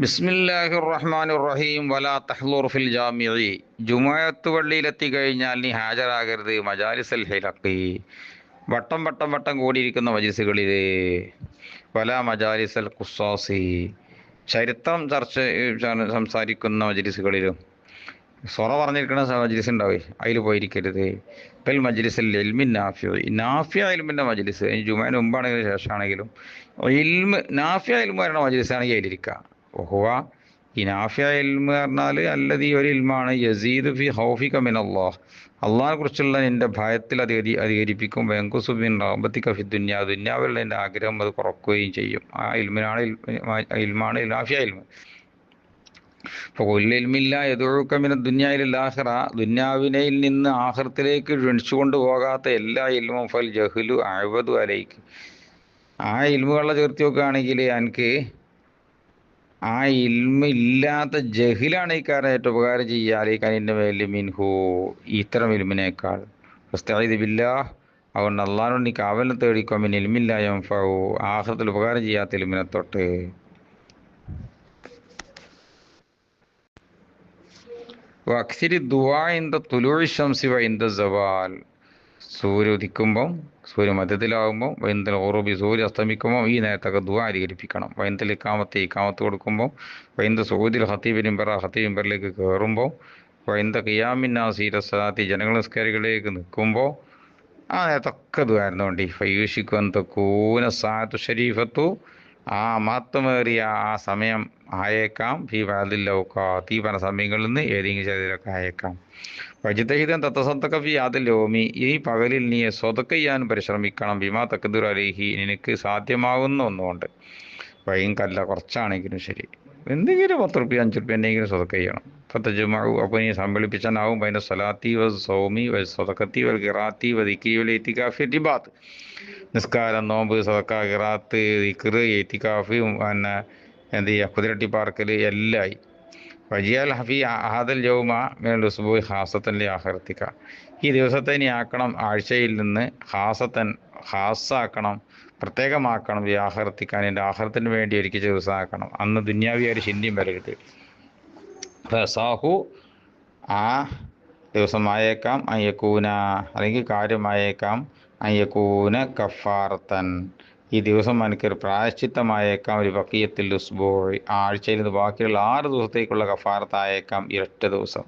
ബിസ്മില്ലാഹിർ റഹ്മാനിർ റഹീം വലാ തഹ്ലുർ ഫിൽ ജാമിഇ. ജുമുഅത്ത് പള്ളിയിലെത്തി കഴിഞ്ഞാൽ നീ ഹാജരാകരുത് മജാലിസൽ ഹിലഖി, വട്ടം വട്ടം വട്ടം കൂടിയിരിക്കുന്ന മജ്ലിസുകളിൽ. വലാ മജാലിസൽ ഖുസ്സാസി, ചരിത്രം സംസാരിക്കുന്ന മജ്ലിസുകളിലും. സൊറ പറഞ്ഞിരിക്കുന്ന മജ്ലിസ് ഉണ്ടാവേ, അതിൽ പോയിരിക്കരുത്. ബൽ മജ്ലിസൽ ഇൽമിൻ നാഫിഇ, നാഫിയ ഇൽമിൻ്റെ മജ്ലിസ്. ജുമുഅന് മുമ്പാണെങ്കിലും ശേഷമാണെങ്കിലും ഇൽമ് നാഫിയ ഇൽമ് പറയുന്ന മജ്ലിസാണെങ്കിൽ അതിലിരിക്കുക. ഓഹുവ, ഈ നാഫിയ ഇൽമ് പറഞ്ഞാൽ അല്ലതീ ഒരു ഇൽമാണ് യസീദ് ഫി ഹൗഫിക മിനല്ലാഹ്, അള്ളാഹിനെ കുറിച്ചുള്ള നിന്റെ ഭയത്തിൽ അധികരിപ്പിക്കും. വെങ്കുസു ബിൻ റഹബത്തിക ഫി ദുന്യ, ദുന്യാവിലുള്ള എൻ്റെ ആഗ്രഹം അത് കുറക്കുകയും ചെയ്യും. ആ ഇൽമാണ് നാഫിയ ഇൽമ്. അപ്പോൾ ഇൽമില്ല യദുഉക മിന ദുന്യാഇലൽ ആഖിറ, ദുന്യാവിനയിൽ നിന്ന് ആഖിറത്തിലേക്ക് ക്ഷണിച്ചുകൊണ്ട് പോകാത്ത എല്ലാ ഇൽമും ഫൽ ജഹ്ലു അഅ്വദു അലൈക്ക്, ആ ഇൽമുകളെ ചേർത്ത് നോക്കുകയാണെങ്കിൽ എനിക്ക് ആ ഇൽമ ഇല്ലാത്ത ജഹിലാണ് ഈ കാര്യം ഏറ്റവും ഉപകാരം ചെയ്യാൽ ഈ കാര്യം മേലിൽ മിൻഹു, ഇത്തരം ഇൽമിനേക്കാൾ. ഫസ്തഈദ് ബില്ലാഹ്, അതുകൊണ്ട് അള്ളാഹുവിനോട് നീ കാവലിനെ തേടിക്കോ. മിൻ ഇൽമിൻ ലാ യൻഫഉ, ആഖിറത്തിൽ ഉപകാരം ചെയ്യാത്ത ഇൽമിനെ തൊട്ട്. വഅക്സിരി ദുആ ഇൻദ തുലൂഇ ശംസി വ ഇൻദ സവാൽ, സൂര്യ ഉദിക്കുമ്പം, സൂര്യ മധ്യത്തിലാകുമ്പോൾ, വൈന്തൽ ഓറോബി, സൂര്യ അസ്തമിക്കുമ്പോൾ ഈ നേരത്തൊക്കെ ദുആ അധികരിപ്പിക്കണം. വൈന്തൽ ഇക്കാമത്ത് കൊടുക്കുമ്പോൾ, വൈന്ത സൂദിൽ ഹത്തീബ് മിമ്പർ, ഹത്തീബ് മിമ്പറിലേക്ക് കയറുമ്പോൾ, വൈന്ത ഖിയാമിൻ നാസി ഇല സ്വലാത്തി, ജനങ്ങൾ നിസ്കാരികളിലേക്ക് നിൽക്കുമ്പോൾ, ആ നേരത്തൊക്കെ ദുആ ആയിരുന്നുകൊണ്ട്. ഫയൂഷിക്കു തകൂന സാഅത്തു ഷരീഫത്തു, ആ മഹത്വമേറിയ ആ സമയം ആയേക്കാം. ഫീ ബഅദിൽ ഔഖാത്ത്, ഈ പറഞ്ഞ സമയങ്ങളിൽ നിന്ന് ഏതെങ്കിലും ചിലതിലൊക്കെ ആയേക്കാം. വജിതഹിതൻ തത്തസദ്ദഖ ഫീ ഹാദിൽ യൗമി, ഈ പകലിൽ നീ സ്വതക്ക ചെയ്യാൻ പരിശ്രമിക്കണം. ബിമാ തഖ്ദിറു അലൈഹി, നിനക്ക് സാധ്യമാകുന്ന ഒന്നുകൊണ്ട്. വൈൻ കല്ല, കുറച്ചാണെങ്കിലും ശരി, എന്തെങ്കിലും 10 റുപ്യ 5 റുപ്യ എന്തെങ്കിലും സ്വതക്ക ചെയ്യണം. ഫതജ്മഉ, അപ്പോൾ നീ സമ്മേളിപ്പിച്ചാനാവും. ബൈന സ്വലാത്തി വ സൗമി വ സ്വതക്കത്തി വൽ ഖിറാഅത്തി വ ദിക്രി വൽ ഇത്തികാഫി ഇർതിബാത്ത്, നിസ്കാരം, നോമ്പ്, സദക്ക, ഖിറാഅത്ത്, ദിക്ർ, ഇത്തികാഫ്, പിന്നെ എന്ത് ചെയ്യുക, കുതിരട്ടി പാർക്കൽ എല്ലായി. വജിയാൽ ഹഫി ഹാദൽ യൗമ മിനൽ ഉസ്ബൂഇ ഖാസത്തൻ ലി ആഖിറത്തിക, ഈ ദിവസത്തെ നീ ആക്കണം ആഴ്ചയിൽ നിന്ന് ഖാസാക്കണം, പ്രത്യേകമാക്കണം. ഈ ആഖിറത്തിക, എൻ്റെ ആഖിറത്തിന് വേണ്ടി ഒരുക്കിയ ദിവസമാക്കണം. അന്ന് ദുന്യാവി ഒരു ചിന്തയും വരരുത്. ഫസാഹു, ആ ദിവസമായേക്കാം. അയ്യക്കൂന, അല്ലെങ്കിൽ കാര്യമായേക്കാം. അയ്യക്കൂന കഫാറത്തൻ, ഈ ദിവസം എനിക്കൊരു പ്രായശ്ചിത്തമായേക്കാം. ഒരു ബഖിയത്തുൽ ഉസ്ബൂഇ, ആഴ്ചയിൽ നിന്ന് ബാക്കിയുള്ള 6 ദിവസത്തേക്കുള്ള കഫാറത്തായേക്കാം ഈ ഒറ്റ ദിവസം.